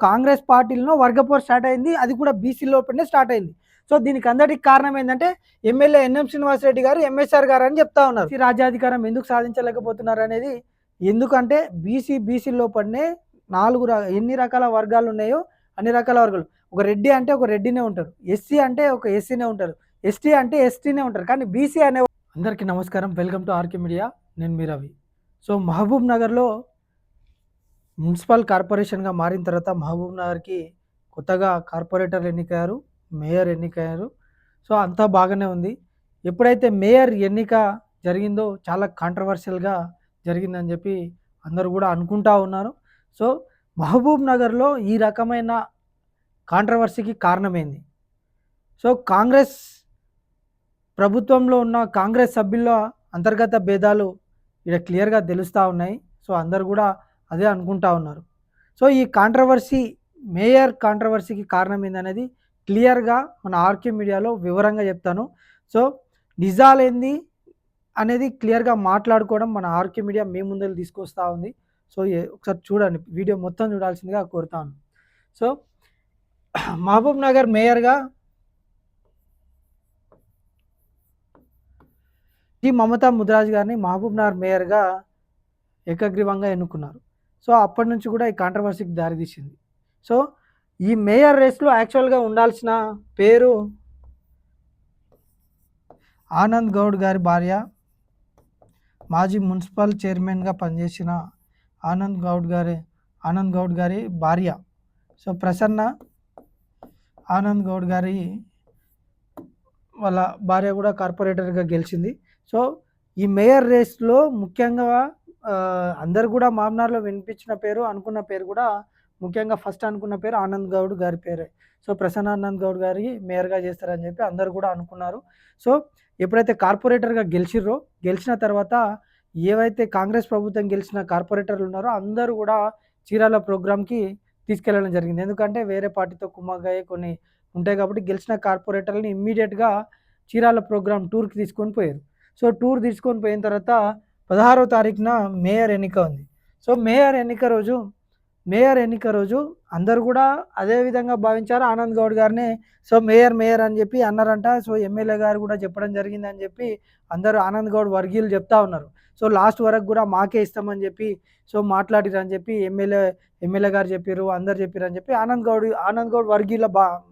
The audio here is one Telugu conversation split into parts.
కాంగ్రెస్ పార్టీలో వర్గపోరు స్టార్ట్ అయింది. అది కూడా బీసీ లోపలనే స్టార్ట్ అయింది. సో దీనికి అందరికి కారణం ఏంటంటే ఎమ్మెల్యే ఎన్ఎం శ్రీనివాసరెడ్డి గారు, ఎంఎస్ఆర్ గారు అని చెప్తా ఉన్నారు. ఈ రాజ్యాధికారం ఎందుకు సాధించలేకపోతున్నారు అనేది, ఎందుకంటే బీసీ లోపలనే ఎన్ని రకాల వర్గాలు ఉన్నాయో అన్ని రకాల వర్గాలు. ఒక రెడ్డి అంటే ఒక రెడ్డినే ఉంటారు, ఎస్సీ అంటే ఒక ఎస్సీనే ఉంటారు, ఎస్టీ అంటే ఎస్టీనే ఉంటారు. కానీ బీసీ అనే అందరికీ నమస్కారం, వెల్కమ్ టు ఆర్కే మీడియా. నేను మీ రవి. సో మహబూబ్ నగర్లో మున్సిపల్ కార్పొరేషన్గా మారిన తర్వాత మహబూబ్ నగర్కి కొత్తగా కార్పొరేటర్ ఎన్నికయ్యారు, మేయర్ ఎన్నికయ్యారు. సో అంతా బాగానే ఉంది. ఎప్పుడైతే మేయర్ ఎన్నిక జరిగిందో చాలా కాంట్రవర్షియల్గా జరిగిందని చెప్పి అందరూ కూడా అనుకుంటా ఉన్నారు. సో మహబూబ్ నగర్లో ఈ రకమైన కాంట్రవర్సీకి కారణమైంది. సో కాంగ్రెస్ ప్రభుత్వంలో ఉన్న కాంగ్రెస్ సభ్యుల అంతర్గత భేదాలు ఇక్కడ క్లియర్గా తెలుస్తూ ఉన్నాయి. సో అందరు కూడా అదే అనుకుంటా ఉన్నారు. సో ఈ కాంట్రవర్సీ, మేయర్ కాంట్రవర్సీకి కారణం ఏందనేది క్లియర్గా మన ఆర్కే మీడియాలో వివరంగా చెప్తాను. సో నిజాలేంది అనేది క్లియర్గా మాట్లాడుకోవడం మన ఆర్కే మీడియా మీ ముందర తీసుకొస్తూ ఉంది. సో ఒకసారి చూడండి, వీడియో మొత్తం చూడాల్సిందిగా కోరుతాను. సో మహబూబ్ నగర్ మేయర్గా మమతా ముద్రాజ్ గారిని మహబూబ్ నగర్ మేయర్గా ఏకగ్రీవంగా ఎన్నుకున్నారు. సో అప్పటి నుంచి కూడా ఈ కాంట్రవర్సీకి దారితీసింది. సో ఈ మేయర్ రేస్లో యాక్చువల్గా ఉండాల్సిన పేరు ఆనంద్ గౌడ్ గారి భార్య, మాజీ మున్సిపల్ చైర్మన్గా పనిచేసిన ఆనంద్ గౌడ్ గారి భార్య. సో ప్రసన్న ఆనంద్ గౌడ్ గారి వాళ్ళ భార్య కూడా కార్పొరేటర్గా గెలిచింది. సో ఈ మేయర్ రేస్లో ముఖ్యంగా అందరు కూడా మామ్నార్లో వినిపించిన పేరు, అనుకున్న పేరు కూడా ముఖ్యంగా ఫస్ట్ అనుకున్న పేరు ఆనంద్ గౌడ్ గారి పేరే. సో ప్రసన్న ఆనంద్ గౌడ్ గారి మేయర్గా చేస్తారని చెప్పి అందరు కూడా అనుకున్నారు. సో ఎప్పుడైతే కార్పొరేటర్గా గెలిచిన తర్వాత ఏవైతే కాంగ్రెస్ ప్రభుత్వం గెలిచిన కార్పొరేటర్లు ఉన్నారో అందరూ కూడా చీరాల ప్రోగ్రామ్కి తీసుకెళ్ళడం జరిగింది. ఎందుకంటే వేరే పార్టీతో కుమ్మగాయ కొన్ని ఉంటాయి కాబట్టి గెలిచిన కార్పొరేటర్లని ఇమ్మీడియట్గా చీరాల ప్రోగ్రామ్ టూర్కి తీసుకొని పోయారు. సో టూర్ తీసుకొని పోయిన తర్వాత 16వ తారీఖున మేయర్ ఎన్నిక ఉంది. సో మేయర్ ఎన్నిక రోజు అందరు కూడా అదే విధంగా భావించారు, ఆనంద్ గౌడ్ గారిని సో మేయర్ అని చెప్పి అన్నారంట. సో ఎమ్మెల్యే గారు కూడా చెప్పడం జరిగింది అని చెప్పి అందరూ ఆనంద్ గౌడ్ వర్గీయులు చెప్తా ఉన్నారు. సో లాస్ట్ వరకు కూడా మాకే ఇస్తామని చెప్పి సో మాట్లాడిరు అని చెప్పి ఎమ్మెల్యే గారు చెప్పారు, అందరు చెప్పారు అని చెప్పి ఆనంద్ గౌడ్ వర్గీయుల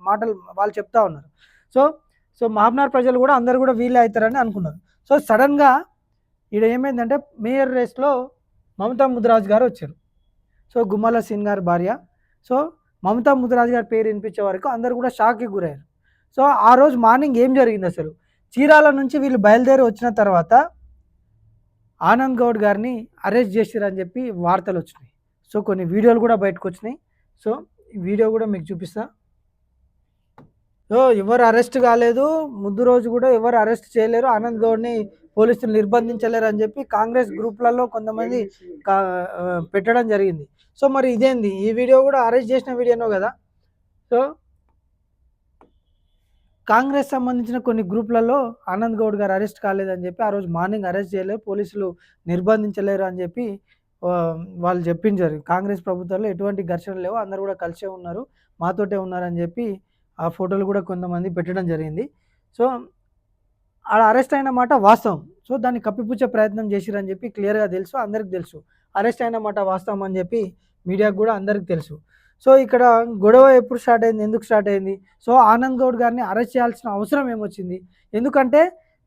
మాటలు వాళ్ళు చెప్తా ఉన్నారు. సో మహబూబ్నగర్ ప్రజలు కూడా అందరు కూడా వీళ్ళే అవుతారని అనుకున్నారు. సో సడన్గా ఇక్కడ ఏమైందంటే మేయర్ రేస్లో మమతా ముద్రాజ్ గారు వచ్చారు. సో గుమ్మల సీన్ గారి భార్య. సో మమతా ముద్రాజ్ గారి పేరు వినిపించే వరకు అందరు కూడా షాక్కి గురయ్యారు. సో ఆ రోజు మార్నింగ్ ఏం జరిగింది, అసలు చీరాల నుంచి వీళ్ళు బయలుదేరి వచ్చిన తర్వాత ఆనంద్ గౌడ్ గారిని అరెస్ట్ చేసిరని చెప్పి వార్తలు వచ్చినాయి. సో కొన్ని వీడియోలు కూడా బయటకు వచ్చినాయి. సో ఈ వీడియో కూడా మీకు చూపిస్తా. సో ఎవరు అరెస్ట్ కాలేదు, ముందు రోజు కూడా ఎవరు అరెస్ట్ చేయలేరు, ఆనంద్ గౌడ్ని పోలీసులు నిర్బంధించలేరు అని చెప్పి కాంగ్రెస్ గ్రూప్లలో కొంతమంది పెట్టడం జరిగింది. సో మరి ఇదేంది, ఈ వీడియో కూడా అరెస్ట్ చేసిన వీడియోనో కదా. సో కాంగ్రెస్ సంబంధించిన కొన్ని గ్రూప్లలో ఆనంద్ గౌడ్ గారు అరెస్ట్ కాలేదని చెప్పి ఆ రోజు మార్నింగ్ అరెస్ట్ చేయలేరు, పోలీసులు నిర్బంధించలేరు అని చెప్పి వాళ్ళు చెప్పించారు. కాంగ్రెస్ ప్రభుత్వంలో ఎటువంటి ఘర్షణ లేవు, అందరు కూడా కలిసే ఉన్నారు, మాతోటే ఉన్నారని చెప్పి ఆ ఫోటోలు కూడా కొంతమంది పెట్టడం జరిగింది. సో ఆడ అరెస్ట్ అయిన మాట వాస్తవం. సో దాన్ని కప్పిపుచ్చే ప్రయత్నం చేసిరని చెప్పి క్లియర్గా తెలుసు, అందరికి తెలుసు. అరెస్ట్ అయిన మాట వాస్తవం అని చెప్పి మీడియాకు కూడా అందరికి తెలుసు. సో ఇక్కడ గొడవ ఎప్పుడు స్టార్ట్ అయింది, ఎందుకు స్టార్ట్ అయింది? సో ఆనంద్ గౌడ్ గారిని అరెస్ట్ చేయాల్సిన అవసరం ఏమొచ్చింది? ఎందుకంటే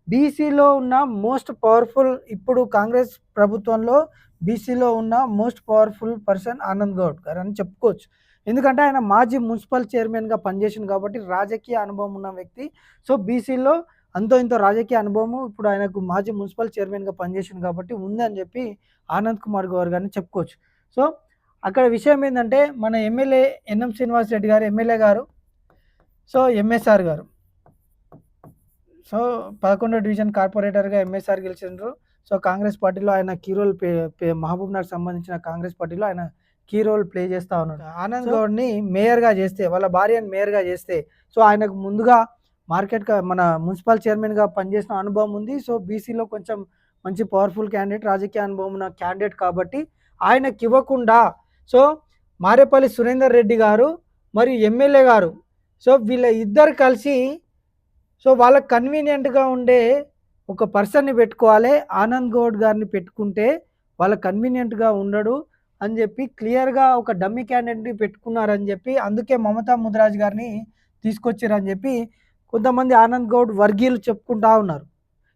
బీసీలో ఉన్న మోస్ట్ పవర్ఫుల్, ఇప్పుడు కాంగ్రెస్ ప్రభుత్వంలో బీసీలో ఉన్న most powerful person Anand Goud గారు అని చెప్పుకోవచ్చు. ఎందుకంటే ఆయన మాజీ మున్సిపల్ చైర్మన్గా పనిచేసింది కాబట్టి రాజకీయ అనుభవం ఉన్న వ్యక్తి. సో బీసీలో అంతో ఇంతో రాజకీయ అనుభవము, ఇప్పుడు ఆయనకు మాజీ మున్సిపల్ చైర్మన్గా పనిచేసింది కాబట్టి ఉందని చెప్పి ఆనంద్ కుమార్ గౌడ్ గారిని చెప్పుకోవచ్చు. సో అక్కడ విషయం ఏంటంటే మన ఎమ్మెల్యే ఎన్ఎం శ్రీనివాసరెడ్డి గారు, ఎమ్మెల్యే గారు, సో ఎంఎస్ఆర్ గారు, సో 11వ డివిజన్ కార్పొరేటర్గా ఎంఎస్ఆర్ గెలిచిండ్రు. సో కాంగ్రెస్ పార్టీలో ఆయన కీ రోల్ మహబూబ్ నగర్ సంబంధించిన కాంగ్రెస్ పార్టీలో ఆయన కీ రోల్ ప్లే చేస్తూ ఉన్నాడు. ఆనంద్ గౌడ్ని మేయర్గా చేస్తే, వాళ్ళ భార్యని మేయర్గా చేస్తే, సో ఆయనకు ముందుగా మన మున్సిపల్ చైర్మన్గా పనిచేసిన అనుభవం ఉంది. సో బీసీలో కొంచెం మంచి పవర్ఫుల్ క్యాండిడేట్, రాజకీయ అనుభవం ఉన్న క్యాండిడేట్ కాబట్టి ఆయనకి ఇవ్వకుండా సో మారేపల్లి సురేందర్ రెడ్డి గారు మరియు ఎమ్మెల్యే గారు, సో వీళ్ళ ఇద్దరు కలిసి సో వాళ్ళకి కన్వీనియంట్‌గా ఉండే ఒక పర్సన్‌ని పెట్టుకోవాలి. ఆనంద్ గౌడ్ గారిని పెట్టుకుంటే వాళ్ళకి కన్వీనియంట్‌గా ఉండడు అని చెప్పి క్లియర్‌గా ఒక డమ్మీ క్యాండిడేట్‌ని పెట్టుకున్నారని చెప్పి, అందుకే మమతా ముదిరాజ్ గారిని తీసుకొచ్చిర్రని చెప్పి కొంతమంది ఆనంద్ గౌడ్ వర్గీయులు చెప్పుకుంటా ఉన్నారు.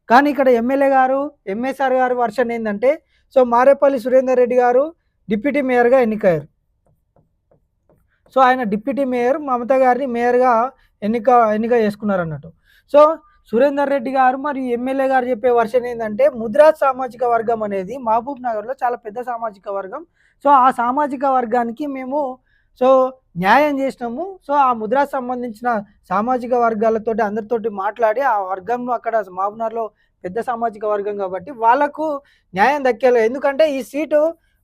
కానీ ఇక్కడ ఎమ్మెల్యే గారు, ఎంఎస్ఆర్ గారు వర్షన్ ఏందంటే, సో మారేపల్లి సురేందర్ రెడ్డి గారు డిప్యూటీ మేయర్‌గా ఎన్నికయ్యారు. సో ఆయన డిప్యూటీ మేయర్ మమతా గారిని మేయర్‌గా ఎన్నిక చేసుకున్నారన్నట్టు. సో సురేందర్ రెడ్డి గారు మరియు ఎమ్మెల్యే గారు చెప్పే వర్షన్ ఏందంటే, ముదిరాజ్ సామాజిక వర్గం అనేది మహబూబ్ నగర్‌లో చాలా పెద్ద సామాజిక వర్గం. సో ఆ సామాజిక వర్గానికి మేము సో న్యాయం చేసినాము. సో ఆ ముదిరాజ్ సంబంధించిన సామాజిక వర్గాలతోటి అందరితోటి మాట్లాడి ఆ వర్గంలో అక్కడ మహబూబ్‌నగర్‌లో పెద్ద సామాజిక వర్గం కాబట్టి వాళ్ళకు న్యాయం దక్కేలా, ఎందుకంటే ఈ సీటు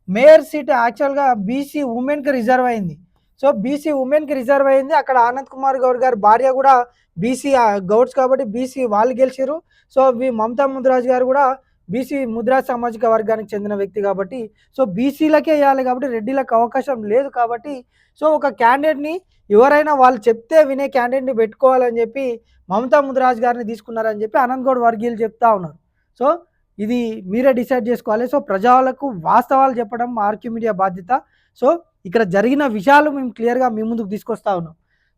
మేయర్ సీటు యాక్చువల్‌గా బీసీ వుమెన్‌కి రిజర్వ్ అయింది. సో బీసీ వుమెన్‌కి రిజర్వ్ అయింది. అక్కడ ఆనంద్ కుమార్ గౌడ్ గారి భార్య కూడా బీసీ గౌడ్స్ కాబట్టి బీసీ వాళ్ళు గెలిచిర్రు. సో మమతా ముదిరాజ్ గారు కూడా బీసీ ముదిరాజ్ సామాజిక వర్గానికి చెందిన వ్యక్తి కాబట్టి సో బీసీలకే ఇవ్వాలి కాబట్టి రెడ్డిలకు అవకాశం లేదు కాబట్టి సో ఒక క్యాండిడేట్‌ని ఎవరైనా వాళ్ళు చెప్తే వినే క్యాండిడేట్‌ని పెట్టుకోవాలని చెప్పి మమతా ముదిరాజ్ గారిని తీసుకున్నారని చెప్పి ఆనంద్ గౌడ్ వర్గీయులు చెప్తా ఉన్నారు. సో ఇది మీరే డిసైడ్ చేసుకోవాలి. సో ప్రజలకు వాస్తవాలు చెప్పడం ఆర్‌క్యూ మీడియా బాధ్యత. సో ఇక్కడ జరిగిన విషయాలు మేము క్లియర్‌గా మీ ముందుకు తీసుకొస్తా ఉన్నాం.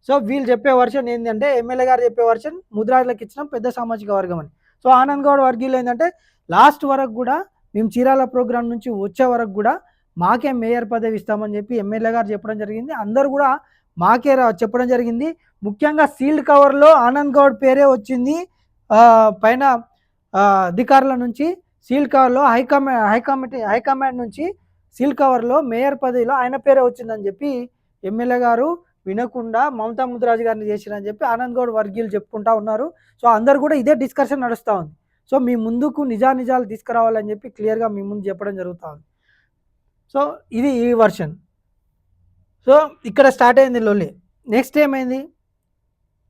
సో వీళ్ళు చెప్పే వర్షన్ ఏంటంటే, ఎమ్మెల్యే గారు చెప్పే వర్షన్ ముదిరాజులకు ఇచ్చినాం పెద్ద సామాజిక వర్గం అని. సో ఆనంద్ గౌడ్ వర్గీయులు ఏంటంటే, లాస్ట్ వరకు కూడా మేము చీరాల ప్రోగ్రామ్ నుంచి వచ్చే వరకు కూడా మాకే మేయర్ పదవి ఇస్తామని చెప్పి ఎమ్మెల్యే గారు చెప్పడం జరిగింది. అందరూ కూడా మాకే చెప్పడం జరిగింది. ముఖ్యంగా సీల్డ్ కవర్‌లో ఆనంద్ గౌడ్ పేరే వచ్చింది. పైన అధికారుల నుంచి సీల్డ్ కవర్‌లో హైకమాండ్ నుంచి సీల్ కవర్‌లో మేయర్ పదవిలో ఆయన పేరే వచ్చిందని చెప్పి ఎమ్మెల్యే గారు వినకుండా మమతా ముదిరాజ్ గారిని చేసిరని చెప్పి ఆనంద్ గౌడ్ వర్గీయులు చెప్పుకుంటా ఉన్నారు. సో అందరు కూడా ఇదే డిస్కషన్ నడుస్తూ ఉంది. సో మీ ముందుకు నిజాలు తీసుకురావాలని చెప్పి క్లియర్‌గా మీ ముందు చెప్పడం జరుగుతూ ఉంది. సో ఇది ఈ వర్షన్. సో ఇక్కడ స్టార్ట్ అయింది లొల్లి. నెక్స్ట్ ఏమైంది,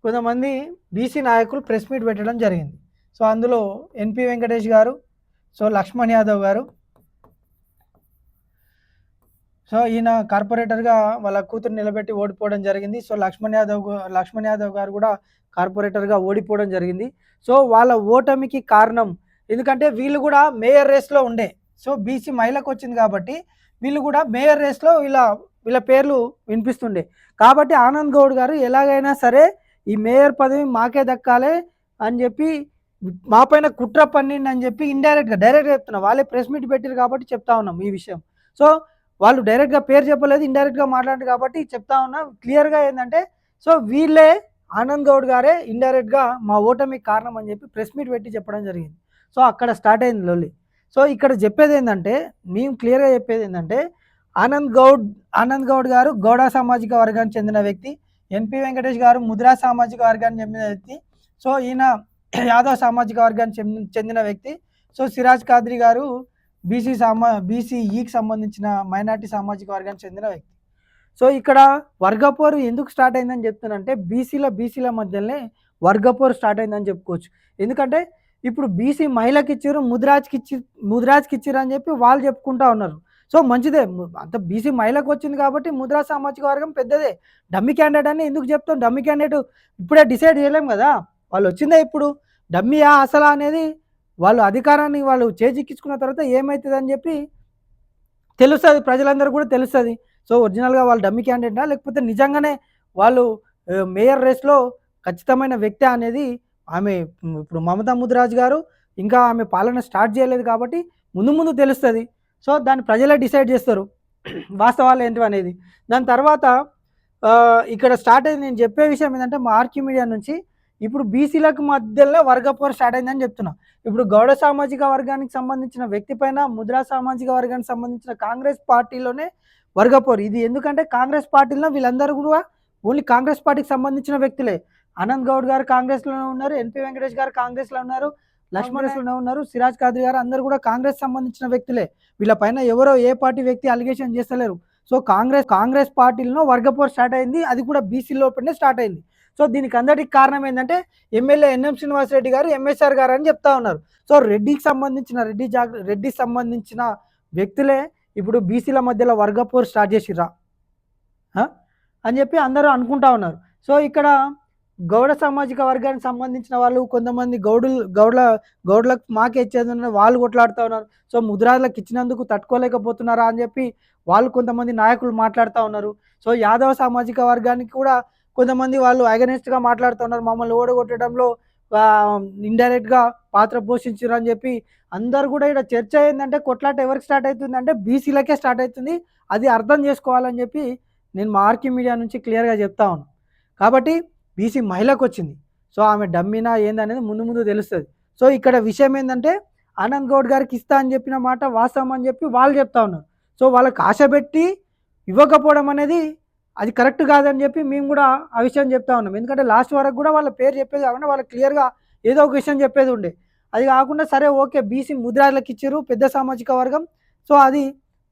కొంతమంది బీసీ నాయకులు ప్రెస్ మీట్ పెట్టడం జరిగింది. సో అందులో ఎన్పి వెంకటేష్ గారు, సో లక్ష్మణ్ యాదవ్ గారు, సో ఈయన కార్పొరేటర్గా వాళ్ళ కూతురు నిలబెట్టి ఓడిపోవడం జరిగింది. సో లక్ష్మణ్ యాదవ్ గారు కూడా కార్పొరేటర్గా ఓడిపోవడం జరిగింది. సో వాళ్ళ ఓటమికి కారణం ఎందుకంటే వీళ్ళు కూడా మేయర్ రేస్లో ఉండే. సో బీసీ మహిళకు వచ్చింది కాబట్టి వీళ్ళు కూడా మేయర్ రేస్లో వీళ్ళ పేర్లు వినిపిస్తుండే. కాబట్టి ఆనంద్ గౌడ్ గారు ఎలాగైనా సరే ఈ మేయర్ పదవి మాకే దక్కాలి అని చెప్పి మా పైన కుట్ర పన్నిండి అని చెప్పి డైరెక్ట్గా చెప్తున్నా. వాళ్ళే ప్రెస్ మీట్ పెట్టారు కాబట్టి చెప్తా ఉన్నాం ఈ విషయం. సో వాళ్ళు డైరెక్ట్గా పేరు చెప్పలేదు, ఇండైరెక్ట్గా మాట్లాడారు కాబట్టి చెప్తా ఉన్నా క్లియర్గా ఏంటంటే, సో వీళ్ళే ఆనంద్ గౌడ్ గారే ఇండైరెక్ట్గా మా ఓటమికి కారణం అని చెప్పి ప్రెస్ మీట్ పెట్టి చెప్పడం జరిగింది. సో అక్కడ స్టార్ట్ అయింది లొల్లి. సో ఇక్కడ చెప్పేది ఏంటంటే, మేము క్లియర్గా చెప్పేది ఏంటంటే, ఆనంద్ గౌడ్ గారు గౌడ సామాజిక వర్గానికి చెందిన వ్యక్తి, ఎన్పి వెంకటేష్ గారు ముద్రా సామాజిక వర్గానికి చెందిన వ్యక్తి, సో ఈయన యాదవ్ సామాజిక వర్గానికి చెందిన వ్యక్తి, సో సిరాజ్ ఖాద్రి గారు బీసీఈకి సంబంధించిన మైనార్టీ సామాజిక వర్గానికి చెందిన వ్యక్తి. సో ఇక్కడ వర్గపోరు ఎందుకు స్టార్ట్ అయిందని చెప్తున్నానంటే, బీసీల మధ్యలోనే వర్గపోరు స్టార్ట్ అయిందని చెప్పుకోవచ్చు. ఎందుకంటే ఇప్పుడు బీసీ మహిళకి ఇచ్చారు, ముదిరాజ్కి ఇచ్చారు అని చెప్పి వాళ్ళు చెప్పుకుంటా ఉన్నారు. సో మంచిదే, అంత బీసీ మహిళకు వచ్చింది కాబట్టి ముదిరాజ్ సామాజిక వర్గం పెద్దదే. డమ్మీ క్యాండిడేట్ అని ఎందుకు చెప్తాం? డమ్మీ క్యాండిడేట్ ఇప్పుడే డిసైడ్ చేయలేం కదా, వాళ్ళు వచ్చిందే ఇప్పుడు డమ్మీయా అసలా అనేది వాళ్ళు అధికారాన్ని వాళ్ళు చేజిక్కించుకున్న తర్వాత ఏమవుతుందని చెప్పి తెలుస్తుంది, ప్రజలందరూ కూడా తెలుస్తుంది. సో ఒరిజినల్గా వాళ్ళు డమ్మీ క్యాండిడేటా లేకపోతే నిజంగానే వాళ్ళు మేయర్ రేస్లో ఖచ్చితమైన వ్యక్తి అనేది ఆమె ఇప్పుడు మమతా ముదిరాజ్ గారు ఇంకా ఆమె పాలన స్టార్ట్ చేయలేదు కాబట్టి ముందు తెలుస్తుంది. సో దాన్ని ప్రజలే డిసైడ్ చేస్తారు వాస్తవాలు ఏంటి అనేది. దాని తర్వాత ఇక్కడ స్టార్ట్ అయింది. నేను చెప్పే విషయం ఏంటంటే, మా ఆర్‌క్యూ మీడియా నుంచి ఇప్పుడు బీసీలకు మధ్యలో వర్గపోరు స్టార్ట్ అయిందని చెప్తున్నా. ఇప్పుడు గౌడ సామాజిక వర్గానికి సంబంధించిన వ్యక్తి పైన ముద్రా సామాజిక వర్గానికి సంబంధించిన కాంగ్రెస్ పార్టీలోనే వర్గపోరు. ఇది ఎందుకంటే కాంగ్రెస్ పార్టీలో వీళ్ళందరూ కూడా ఓన్లీ కాంగ్రెస్ పార్టీకి సంబంధించిన వ్యక్తులే. ఆనంద్ గౌడ్ గారు కాంగ్రెస్‌లోనే ఉన్నారు, ఎన్పి వెంకటేష్ గారు కాంగ్రెస్‌లో ఉన్నారు, లక్ష్మణేశ్వరరావు ఉన్నారు, సిరాజ్ ఖాద్రి గారు అందరూ కూడా కాంగ్రెస్ సంబంధించిన వ్యక్తులే. వీళ్ళ పైన ఎవరో ఏ పార్టీ వ్యక్తి అలిగేషన్ చేస్తలేరు. సో కాంగ్రెస్ పార్టీలో వర్గపోరు స్టార్ట్ అయింది, అది కూడా బీసీ లోపలనే స్టార్ట్ అయింది. సో దీనికి అందరికి కారణం ఏంటంటే ఎమ్మెల్యే ఎన్ఎం శ్రీనివాస్ రెడ్డి గారు, ఎంఎస్ఆర్ గారు అని చెప్తా ఉన్నారు. సో రెడ్డికి సంబంధించిన వ్యక్తులే ఇప్పుడు బీసీల మధ్యలో వర్గపోరు స్టార్ట్ చేసిర్రా? ఆ? అని చెప్పి అందరూ అనుకుంటా ఉన్నారు. సో ఇక్కడ గౌడ సామాజిక వర్గానికి సంబంధించిన వాళ్ళు కొంతమంది గౌడ్లకు మాకే ఇచ్చేది వాళ్ళు కొట్లాడుతూ ఉన్నారు. సో ముదిరాజులకు ఇచ్చినందుకు తట్టుకోలేకపోతున్నారా అని చెప్పి వాళ్ళు కొంతమంది నాయకులు మాట్లాడుతూ ఉన్నారు. సో యాదవ సామాజిక వర్గానికి కూడా కొంతమంది వాళ్ళు అగెనిస్ట్గా మాట్లాడుతూ ఉన్నారు. మమ్మల్ని ఓడగొట్టడంలో ఇండైరెక్ట్గా పాత్ర పోషించారు అని చెప్పి అందరు కూడా ఇక్కడ చర్చ ఏంటంటే కొట్లాట ఎవరికి స్టార్ట్ అవుతుంది అంటే బీసీలకే స్టార్ట్ అవుతుంది. అది అర్థం చేసుకోవాలని చెప్పి నేను మా ఆర్కే మీడియా నుంచి క్లియర్గా చెప్తా ఉన్నాను. కాబట్టి బీసీ మహిళకు వచ్చింది. సో ఆమె డమ్మినా ఏందనేది ముందు ముందు తెలుస్తుంది. సో ఇక్కడ విషయం ఏంటంటే ఆనంద్ గౌడ్ గారికి ఇస్తా అని చెప్పిన మాట వాస్తవం అని చెప్పి వాళ్ళు చెప్తా ఉన్నారు. సో వాళ్ళకి ఆశ పెట్టి ఇవ్వకపోవడం అనేది అది కరెక్ట్ కాదని చెప్పి మేము కూడా ఆ విషయం చెప్తా ఉన్నాం. ఎందుకంటే లాస్ట్ వరకు కూడా వాళ్ళ పేరు చెప్పేది కాకుండా వాళ్ళకి క్లియర్గా ఏదో ఒక విషయం చెప్పేది ఉండే. అది కాకుండా సరే ఓకే బీసీ ముద్రాలకు ఇచ్చారు పెద్ద సామాజిక వర్గం. సో అది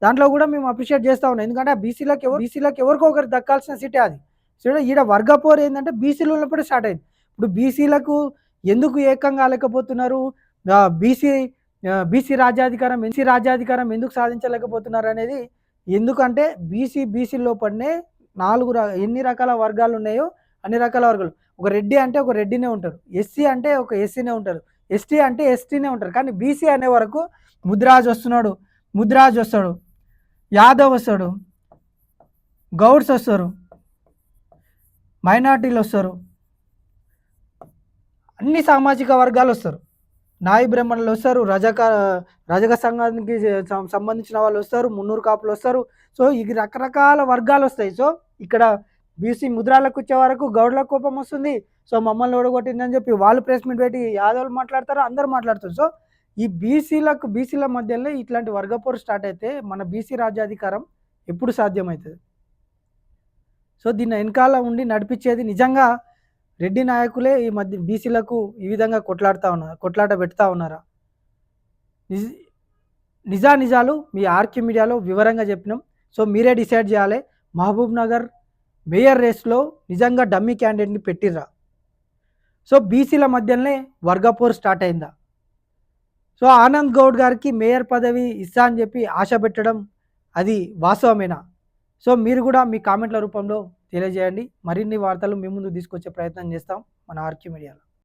దాంట్లో కూడా మేము అప్రిషియేట్ చేస్తూ ఉన్నాం. ఎందుకంటే ఆ బీసీలకు ఎవరికో ఒకరికి దక్కాల్సిన సీటే అది. సో ఈడ వర్గ పోరు ఏంటంటే బీసీలు ఉన్నప్పుడే స్టార్ట్ అయింది. ఇప్పుడు బీసీలకు ఎందుకు ఏకం కాలేకపోతున్నారు, బీసీ బీసీ రాజ్యాధికారం ఎందుకు సాధించలేకపోతున్నారు అనేది ఎందుకంటే బీసీ లోపలనే ఎన్ని రకాల వర్గాలు ఉన్నాయో అన్ని రకాల వర్గాలు. ఒక రెడ్డి అంటే ఒక రెడ్డినే ఉంటారు, ఎస్సీ అంటే ఒక ఎస్సీనే ఉంటారు, ఎస్టీ అంటే ఎస్టీనే ఉంటారు. కానీ బీసీ అనే వరకు ముద్రాజ్ వస్తాడు, యాదవ్ వస్తాడు, గౌడ్స్ వస్తారు, మైనార్టీలు వస్తారు, అన్ని సామాజిక వర్గాలు వస్తారు, నాయి బ్రాహ్మణులు వస్తారు, రజక సంఘానికి సంబంధించిన వాళ్ళు వస్తారు, మున్నూరు కాపులు వస్తారు. సో ఇది రకరకాల వర్గాలు వస్తాయి. సో ఇక్కడ బీసీ ముద్రాలకు వచ్చే వరకు గౌడ్ల కోపం వస్తుంది. సో మమ్మల్ని ఓడగొట్టిందని చెప్పి వాళ్ళు ప్రెస్ మీట్ పెట్టి యాదవులు మాట్లాడతారు, అందరూ మాట్లాడుతారు. సో ఈ బీసీల మధ్యలో ఇట్లాంటి వర్గపోరు స్టార్ట్ అయితే మన బీసీ రాజ్యాధికారం ఎప్పుడు సాధ్యమవుతుంది? సో దీన్ని వెనకాల ఉండి నడిపించేది నిజంగా రెడ్డి నాయకులే ఈ మధ్య బీసీలకు ఈ విధంగా కొట్లాట పెడతా ఉన్నారా? నిజాలు మీ ఆర్కే మీడియాలో వివరంగా చెప్పినాం. సో మీరే డిసైడ్ చేయాలి, మహబూబ్ నగర్ మేయర్ రేస్లో నిజంగా డమ్మీ క్యాండిడేట్ని పెట్టిర్రా? సో బీసీల మధ్యలోనే వర్గపోరు స్టార్ట్ అయిందా? సో ఆనంద్ గౌడ్ గారికి మేయర్ పదవి ఇస్తా అని చెప్పి ఆశ పెట్టడం అది వాస్తవమేనా? సో మీరు కూడా మీ కామెంట్ల రూపంలో తెలియజేయండి. మరిన్ని వార్తలు మీ ముందు తీసుకొచ్చే ప్రయత్నం చేస్తాం మన ఆర్కే మీడియాలో.